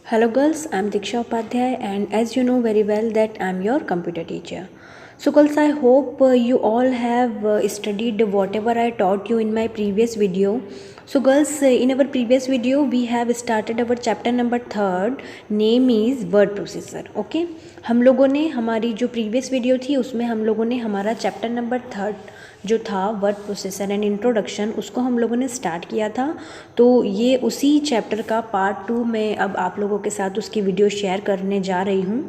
Hello girls, I'm Diksha Upadhyay and as you know very well that I'm your computer teacher. So girls, I hope you all have studied whatever I taught you in my previous video. So girls, in our previous video we have started our chapter number 3rd, name is word processor. Okay, हम लोगों ने हमारी जो previous video थी उसमें हम लोगों ने हमारा chapter number 3rd जो था वर्ड प्रोसेसर एंड इंट्रोडक्शन उसको हम लोगों ने स्टार्ट किया था। तो ये उसी चैप्टर का पार्ट 2 मैं अब आप लोगों के साथ उसकी वीडियो शेयर करने जा रही हूँ।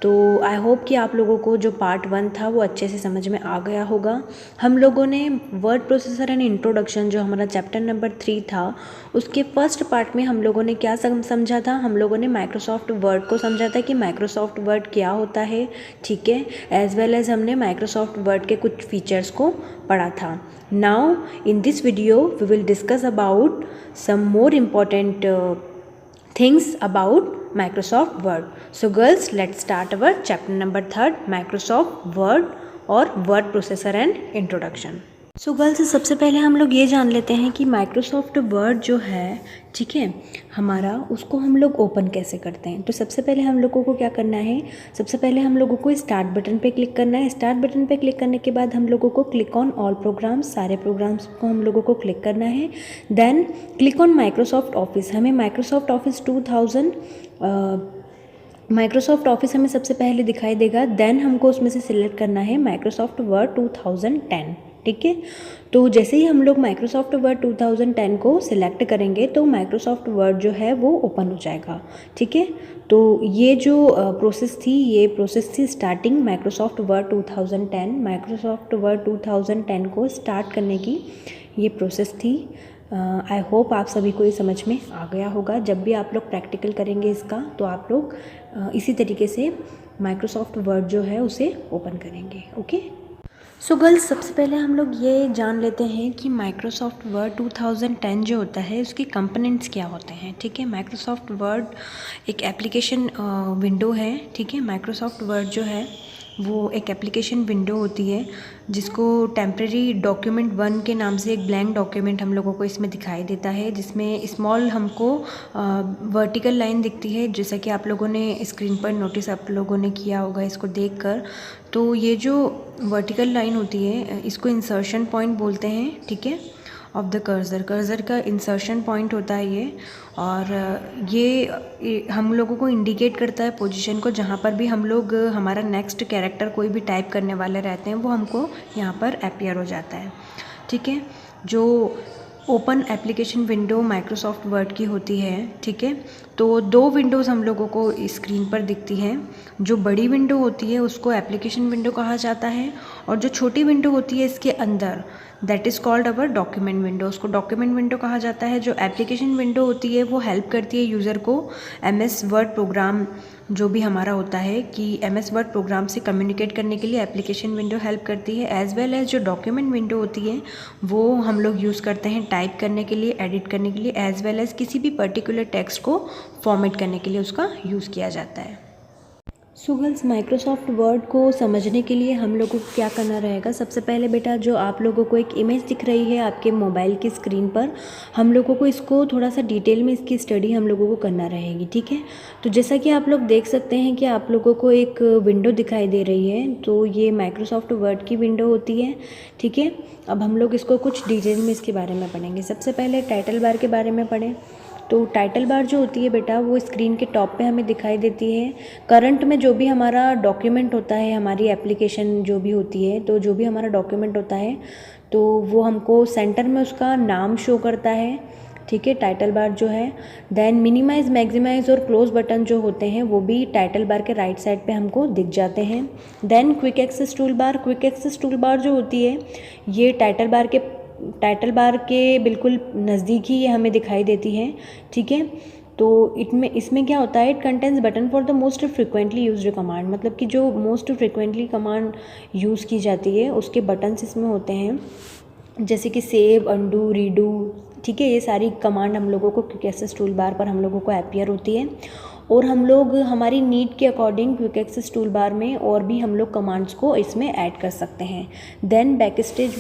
तो आई होप कि आप लोगों को जो पार्ट 1 था वो अच्छे से समझ में आ गया होगा। हम लोगों ने वर्ड प्रोसेसर एंड इंट्रोडक्शन जो हमारा चैप्टर नंबर 3 था उसके फर्स्ट पार्ट में हम लोगों ने क्या समझा था, हम लोगों ने माइक्रोसॉफ्ट वर्ड को समझा था कि माइक्रोसॉफ्ट वर्ड क्या होता है, ठीक है। एज वेल एज हमने माइक्रोसॉफ्ट वर्ड के कुछ फीचर्स को पढ़ा था। Now in this video we will discuss about some more important things about Microsoft Word. So girls, let's start our chapter number 3rd, Microsoft Word और Word Processor and Introduction. So girls, सबसे पहले हम लोग ये जान लेते हैं कि माइक्रोसॉफ्ट वर्ड जो है, ठीक है, हमारा उसको हम लोग ओपन कैसे करते हैं। तो सबसे पहले हम लोगों को क्या करना है, सबसे पहले हम लोगों को स्टार्ट बटन पे क्लिक करना है। स्टार्ट बटन पे क्लिक करने के बाद हम लोगों को क्लिक ऑन ऑल प्रोग्राम्स, सारे प्रोग्राम्स को हम लोगों को क्लिक करना है। Then click on Microsoft Office. हमें माइक्रोसॉफ्ट ऑफिस 2000 माइक्रोसॉफ्ट ऑफिस हमें सबसे पहले दिखाई देगा। देन हमको उसमें से सिलेक्ट करना है माइक्रोसॉफ्ट वर्ड 2010, ठीक है। तो जैसे ही हम लोग माइक्रोसॉफ्ट वर्ड 2010 को सिलेक्ट करेंगे तो माइक्रोसॉफ्ट वर्ड जो है वो ओपन हो जाएगा, ठीक है। तो ये जो प्रोसेस थी, ये प्रोसेस थी starting Microsoft word 2010। Microsoft word 2010 को स्टार्ट करने की ये प्रोसेस थी। आई होप आप सभी को ये समझ में आ गया होगा। जब भी आप लोग प्रैक्टिकल करेंगे इसका तो आप लोग इसी तरीके से माइक्रोसॉफ्ट वर्ड जो है उसे ओपन करेंगे, ओके। सो गर्ल्स, सबसे पहले हम लोग ये जान लेते हैं कि माइक्रोसॉफ्ट वर्ड 2010 जो होता है उसके कंपोनेंट्स क्या होते हैं, ठीक है। माइक्रोसॉफ्ट वर्ड एक एप्लीकेशन विंडो है, ठीक है। माइक्रोसॉफ्ट वर्ड जो है वो एक एप्लीकेशन विंडो होती है जिसको टेम्प्रेरी डॉक्यूमेंट 1 के नाम से एक ब्लैंक डॉक्यूमेंट हम लोगों को इसमें दिखाई देता है, जिसमें स्मॉल हमको वर्टिकल लाइन दिखती है, जैसा कि आप लोगों ने स्क्रीन पर नोटिस आप लोगों ने किया होगा इसको देखकर। तो ये जो वर्टिकल लाइन होती है इसको इंसर्शन पॉइंट बोलते हैं, ठीक है, ऑफ द कर्सर का इंसर्शन पॉइंट होता है ये। और ये हम लोगों को इंडिकेट करता है पोजीशन को, जहाँ पर भी हम लोग हमारा नेक्स्ट कैरेक्टर कोई भी टाइप करने वाले रहते हैं वो हमको यहाँ पर अपीयर हो जाता है, ठीक है। जो open application window Microsoft word की होती है, ठीक है। तो 2 विंडोज़ हम लोगों को स्क्रीन पर दिखती हैं। जो बड़ी विंडो होती है उसको एप्लीकेशन विंडो कहा जाता है और जो छोटी विंडो होती है इसके अंदर that is called our document window, उसको डॉक्यूमेंट विंडो कहा जाता है। जो एप्लीकेशन विंडो होती है वो हेल्प करती है यूज़र को MS वर्ड प्रोग्राम जो भी हमारा होता है कि MS वर्ड प्रोग्राम से कम्युनिकेट करने के लिए एप्लीकेशन विंडो हेल्प करती है। एज वेल एज जो डॉक्यूमेंट विंडो होती है वो हम लोग यूज़ करते हैं टाइप करने के लिए, एडिट करने के लिए, एज वेल एज किसी भी पर्टिकुलर टेक्स्ट को फॉर्मेट करने के लिए उसका यूज़ किया जाता है। सो गर्ल्स, माइक्रोसॉफ्ट वर्ड को समझने के लिए हम लोगों को क्या करना रहेगा, सबसे पहले बेटा जो आप लोगों को एक इमेज दिख रही है आपके मोबाइल की स्क्रीन पर, हम लोगों को इसको थोड़ा सा डिटेल में इसकी स्टडी हम लोगों को करना रहेगी, ठीक है। तो जैसा कि आप लोग देख सकते हैं कि आप लोगों को एक विंडो दिखाई दे रही है, तो ये माइक्रोसॉफ्ट वर्ड की विंडो होती है, ठीक है। अब हम लोग इसको कुछ डिटेल में इसके बारे में पढ़ेंगे। सबसे पहले टाइटल बार के बारे में पढ़ें। तो टाइटल बार जो होती है बेटा वो स्क्रीन के टॉप पे हमें दिखाई देती है। करंट में जो भी हमारा डॉक्यूमेंट होता है, हमारी एप्लीकेशन जो भी होती है, तो जो भी हमारा डॉक्यूमेंट होता है तो वो हमको सेंटर में उसका नाम शो करता है, ठीक है, टाइटल बार जो है। देन मिनिमाइज, मैक्सिमाइज और क्लोज बटन जो होते हैं वो भी टाइटल बार के राइट साइड पे हमको दिख जाते हैं। Then quick access tool bar, quick access tool bar जो होती है ये टाइटल बार के बिल्कुल नज़दीक ही ये हमें दिखाई देती है, ठीक है। तो इसमें क्या होता है, it contains button for the most frequently used command, मतलब कि जो मोस्ट फ्रिक्वेंटली कमांड यूज़ की जाती है उसके बटन्स इसमें होते हैं, जैसे कि सेव, अंडू, रीडू, ठीक है। ये सारी कमांड हम लोगों को क्विक एक्सेस टूल बार पर हम लोगों को अपीयर होती है और हम लोग हमारी नीड के according quick access tool bar में और भी हम लोग कमांड्स को इसमें ऐड कर सकते हैं। देन बैकस्टेज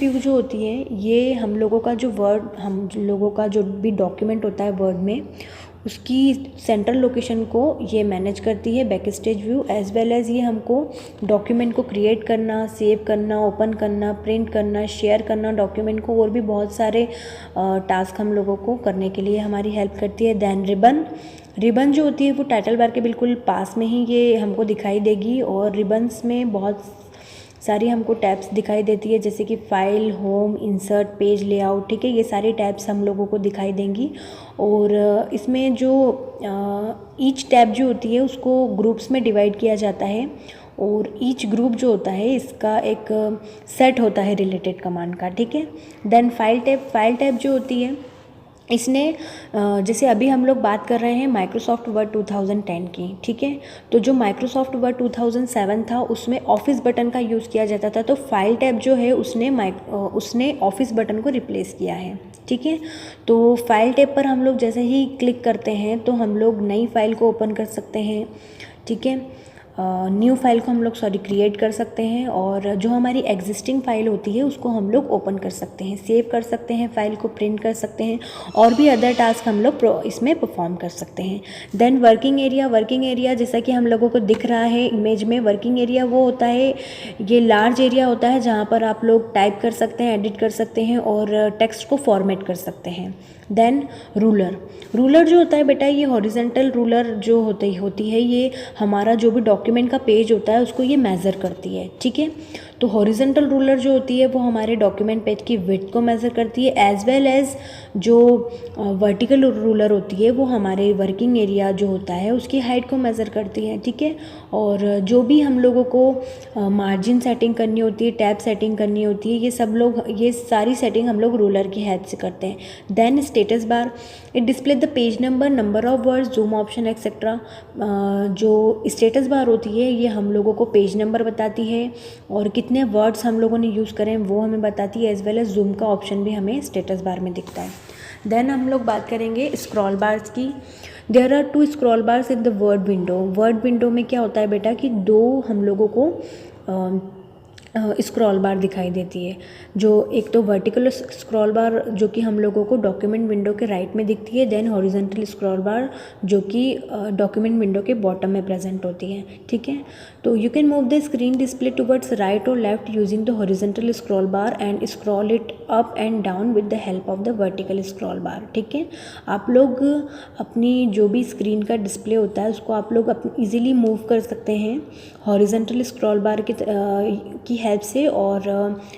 व्यू जो होती है ये हम लोगों का जो भी डॉक्यूमेंट होता है वर्ड में उसकी सेंट्रल लोकेशन को ये मैनेज करती है backstage view, as well as ये हमको डॉक्यूमेंट को क्रिएट करना, सेव करना, ओपन करना, प्रिंट करना, शेयर करना डॉक्यूमेंट को, और भी बहुत सारे टास्क हम लोगों को करने के लिए हमारी हेल्प करती है। देन रिबन जो होती है वो टाइटल बार के बिल्कुल पास में ही ये हमको दिखाई देगी, और रिबन्स में बहुत सारी हमको टैब्स दिखाई देती है, जैसे कि file, home, insert, page layout, ठीक है, ये सारी टैब्स हम लोगों को दिखाई देंगी। और इसमें जो ईच टैब जो होती है उसको ग्रुप्स में डिवाइड किया जाता है, और ईच ग्रुप जो होता है इसका एक सेट होता है रिलेटेड कमांड का, ठीक है। देन फाइल टैब जो होती है इसने जैसे अभी हम लोग बात कर रहे हैं माइक्रोसॉफ्ट वर्ड 2010 की, ठीक है, तो जो माइक्रोसॉफ्ट वर्ड 2007 था उसमें ऑफिस बटन का यूज़ किया जाता था, तो फाइल टैब जो है उसने ऑफिस बटन को रिप्लेस किया है, ठीक है। तो फाइल टैब पर हम लोग जैसे ही क्लिक करते हैं तो हम लोग नई फाइल को ओपन कर सकते हैं, ठीक है, न्यू फाइल को हम लोग क्रिएट कर सकते हैं, और जो हमारी एग्जिस्टिंग फाइल होती है उसको हम लोग ओपन कर सकते हैं, सेव कर सकते हैं, फाइल को प्रिंट कर सकते हैं, और भी अदर टास्क हम लोग इसमें परफॉर्म कर सकते हैं। देन वर्किंग एरिया जैसा कि हम लोगों को दिख रहा है इमेज में, वर्किंग एरिया वो होता है, ये लार्ज एरिया होता है जहाँ पर आप लोग टाइप कर सकते हैं, एडिट कर सकते हैं, और टेक्स्ट को फॉर्मेट कर सकते हैं। देन रूलर जो होता है बेटा, ये हॉरिजेंटल रूलर जो होती है ये हमारा जो भी डॉक्यूमेंट का पेज होता है उसको ये मेज़र करती है, ठीक है। तो हॉरिजेंटल रूलर जो होती है वो हमारे डॉक्यूमेंट पेज की विड्थ को मेज़र करती है, एज वेल एज़ जो वर्टिकल रूलर होती है वो हमारे वर्किंग एरिया जो होता है उसकी हाइट को मेज़र करती है, ठीक है। और जो भी हम लोगों को मार्जिन सेटिंग करनी होती है, टैब सेटिंग करनी होती है, ये सारी सेटिंग हम लोग रूलर की हेल्प से करते हैं। Then status bar, it display the page number of words, zoom option etcetera. जो स्टेटस बार होती है ये हम लोगों को पेज नंबर बताती है, और कितने वर्ड्स हम लोगों ने यूज़ करें वो हमें बताती है, एज वेल एज जूम का ऑप्शन भी हमें स्टेटस बार में दिखता है। देन हम लोग बात करेंगे स्क्रॉल बार्स की। There are 2 scroll bars in the word window में क्या होता है बेटा कि 2 हम लोगों को स्क्रॉल बार दिखाई देती है, जो एक तो वर्टिकल स्क्रॉल बार जो कि हम लोगों को डॉक्यूमेंट विंडो के राइट में दिखती है, देन हॉरिजॉन्टल स्क्रॉल बार जो कि डॉक्यूमेंट विंडो के बॉटम में प्रेजेंट होती है, ठीक है। तो you can move the screen display towards right और left using the horizontal scroll bar and scroll it up and down with the help of the vertical scroll bar, ठीक है। आप लोग अपनी जो भी स्क्रीन का डिस्प्ले होता है उसको आप लोग ईजिली मूव कर सकते हैं हॉरिजॉन्टल स्क्रॉल बार की हेल्प से, और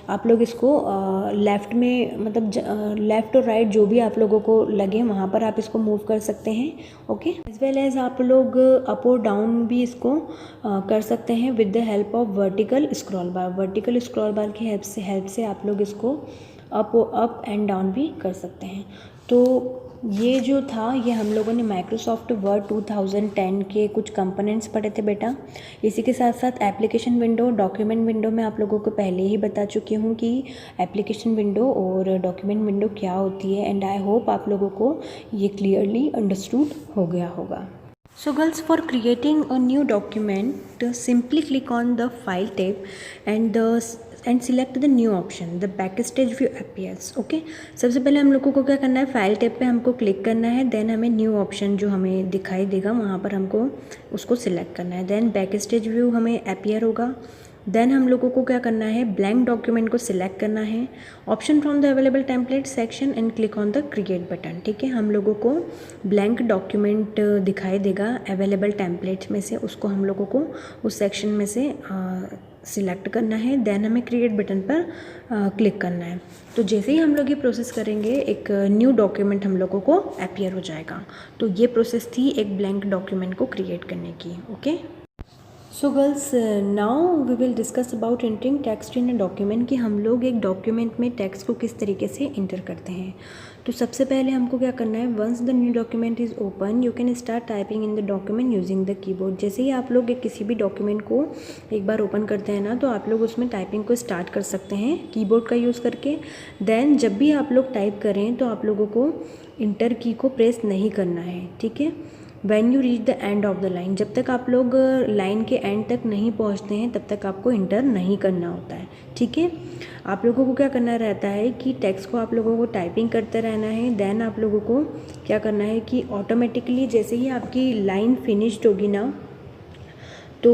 आप लोग इसको लेफ़्ट में मतलब लेफ़्ट और राइट जो भी आप लोगों को लगे वहाँ पर आप इसको मूव कर सकते हैं, ओके। एज वेल एज आप लोग अप और डाउन भी इसको कर सकते हैं with the help of vertical scroll बार की हेल्प से आप लोग इसको अप एंड डाउन भी कर सकते हैं। तो ये जो था ये हम लोगों ने माइक्रोसॉफ्ट वर्ड 2010 के कुछ कंपोनेंट्स पढ़े थे बेटा। इसी के साथ साथ एप्लीकेशन विंडो, डॉक्यूमेंट विंडो में आप लोगों को पहले ही बता चुकी हूँ कि एप्लीकेशन विंडो और डॉक्यूमेंट विंडो क्या होती है, एंड आई होप आप लोगों को ये क्लियरली अंडरस्टूड हो गया होगा। So girls, for creating a new document, simply click on the file tab and select the new option, the backstage view appears, okay। सबसे पहले हम लोगों को क्या करना है, फाइल टैब पे हमको क्लिक करना है, देन हमें न्यू ऑप्शन जो हमें दिखाई देगा वहाँ पर हमको उसको सिलेक्ट करना है, देन बैकस्टेज व्यू हमें अपीयर होगा। देन हम लोगों को क्या करना है, ब्लैंक डॉक्यूमेंट को सिलेक्ट करना है, option from the available template section and click on the create button, ठीक है। हम लोगों को ब्लैंक डॉक्यूमेंट दिखाई देगा अवेलेबल टेम्पलेट्स में से, उसको हम लोगों को उस सेक्शन में से सिलेक्ट करना है, देन हमें क्रिएट बटन पर क्लिक करना है। तो जैसे ही हम लोग ये प्रोसेस करेंगे एक न्यू डॉक्यूमेंट हम लोगों को अपीयर हो जाएगा। तो ये प्रोसेस थी एक ब्लैंक डॉक्यूमेंट को क्रिएट करने की, okay. So girls, now we will discuss about entering text in a document, कि हम लोग एक डॉक्यूमेंट में टेक्स्ट को किस तरीके से इंटर करते हैं। तो सबसे पहले हमको क्या करना है, once the new document is open you can start typing in the document using the keyboard. जैसे ही आप लोग किसी भी डॉक्यूमेंट को एक बार ओपन करते हैं ना, तो आप लोग उसमें टाइपिंग को स्टार्ट कर सकते हैं कीबोर्ड का यूज़ करके। देन जब भी आप लोग टाइप करें तो आप लोगों को इंटर की को प्रेस नहीं करना है, ठीक है। When you reach the end of the line, जब तक आप लोग लाइन के एंड तक नहीं पहुंचते हैं तब तक आपको इंटर नहीं करना होता है, ठीक है। आप लोगों को क्या करना रहता है कि टेक्स्ट को आप लोगों को टाइपिंग करते रहना है। देन आप लोगों को क्या करना है कि ऑटोमेटिकली जैसे ही आपकी लाइन फिनिश्ड होगी ना, तो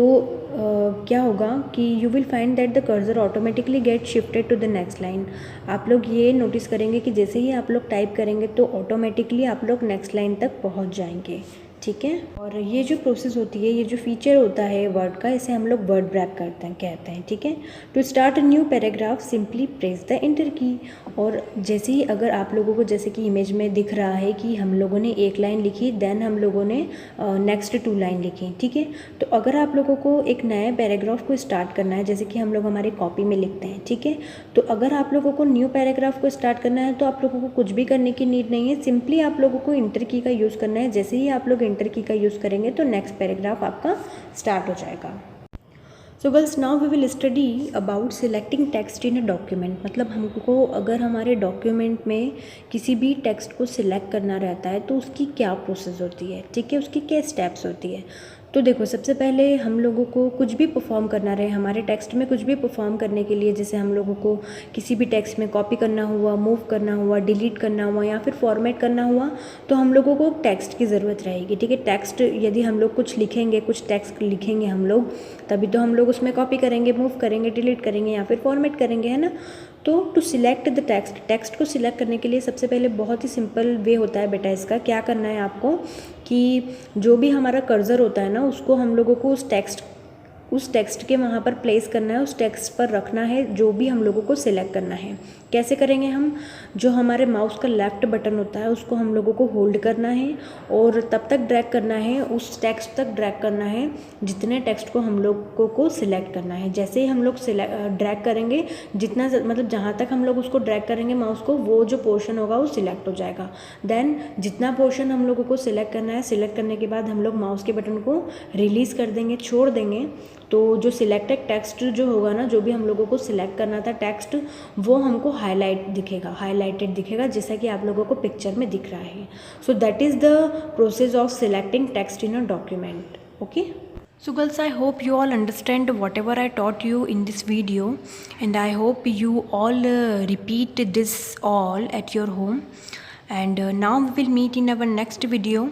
क्या होगा कि you will find that the cursor automatically get shifted to the next line. आप लोग ये नोटिस करेंगे कि जैसे ही आप लोग टाइप करेंगे तो ऑटोमेटिकली आप लोग नेक्स्ट लाइन तक पहुंच जाएंगे, ठीक है। और ये जो प्रोसेस होती है, ये जो फीचर होता है वर्ड का, इसे हम लोग वर्ड रैप कहते हैं, ठीक है। To start a new paragraph simply press the enter key. और जैसे ही अगर आप लोगों को जैसे कि इमेज में दिख रहा है कि हम लोगों ने एक लाइन लिखी, देन हम लोगों ने नेक्स्ट 2 लाइन लिखी, ठीक है। तो अगर आप लोगों को एक नए पैराग्राफ को स्टार्ट करना है, जैसे कि हम लोग हमारी कॉपी में लिखते हैं, ठीक है, तो अगर आप लोगों को न्यू पैराग्राफ को स्टार्ट करना है तो आप लोगों को कुछ भी करने की नीड नहीं है, सिंपली आप लोगों को इंटर की का यूज़ करना है। जैसे ही आप लोग इंटर की का यूज़ करेंगे तो नेक्स्ट पैराग्राफ आपका स्टार्ट हो जाएगा। So girls, now we will study about selecting text in a document. मतलब हमको अगर हमारे डॉक्यूमेंट में किसी भी टेक्स्ट को सिलेक्ट करना रहता है तो उसकी क्या प्रोसेस होती है, ठीक है, उसकी क्या स्टेप्स होती है। तो देखो, सबसे पहले हम लोगों को कुछ भी परफॉर्म करना रहे, हमारे टेक्स्ट में कुछ भी परफॉर्म करने के लिए, जैसे हम लोगों को किसी भी टेक्स्ट में कॉपी करना हुआ, मूव करना हुआ, डिलीट करना हुआ या फिर फॉर्मेट करना हुआ, तो हम लोगों को टेक्स्ट की ज़रूरत रहेगी, ठीक है। टेक्स्ट यदि हम लोग कुछ लिखेंगे, कुछ टेक्स्ट लिखेंगे हम लोग, तभी तो हम लोग उसमें कॉपी करेंगे, मूव करेंगे, डिलीट करेंगे या फिर फॉर्मेट करेंगे, है ना। तो टू सिलेक्ट द टेक्स्ट को सिलेक्ट करने के लिए सबसे पहले बहुत ही सिंपल वे होता है बेटा इसका। क्या करना है आपको कि जो भी हमारा कर्सर होता है ना, उसको हम लोगों को उस टेक्स्ट के वहाँ पर प्लेस करना है, उस टेक्स्ट पर रखना है जो भी हम लोगों को सिलेक्ट करना है। कैसे करेंगे हम? जो हमारे माउस का लेफ़्ट बटन होता है उसको हम लोगों को होल्ड करना है और तब तक ड्रैग करना है, उस टेक्स्ट तक ड्रैग करना है जितने टेक्स्ट को हम लोगों को सिलेक्ट करना है। जैसे ही हम लोग ड्रैग करेंगे, जितना मतलब जहाँ तक हम लोग उसको ड्रैग करेंगे माउस को, वो जो पोर्शन होगा वो सिलेक्ट हो जाएगा। देन जितना पोर्शन हम लोगों को सिलेक्ट करना है, सिलेक्ट करने के बाद हम लोग माउस के बटन को रिलीज़ कर देंगे, छोड़ देंगे, तो जो सिलेक्टेड टेक्स्ट जो होगा ना, जो भी हम लोगों को सिलेक्ट करना था टेक्स्ट, वो हमको हाईलाइटेड दिखेगा, जैसा कि आप लोगों को पिक्चर में दिख रहा है। So that is the process of selecting text in a document, okay. So girls, I hope you all understand whatever I taught you in this video, and I hope you all repeat this all at your home. And now we will meet in our next video,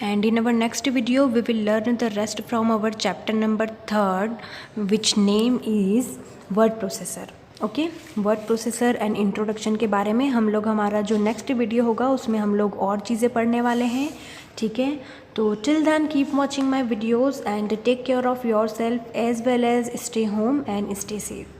and in our next video we will learn the rest from our chapter number 3, which name is word processor. Okay, word processor and introduction के बारे में हम लोग, हमारा जो next video होगा उसमें हम लोग और चीज़ें पढ़ने वाले हैं, ठीक है। तो till then keep watching my videos and take care of yourself as well as stay home and stay safe.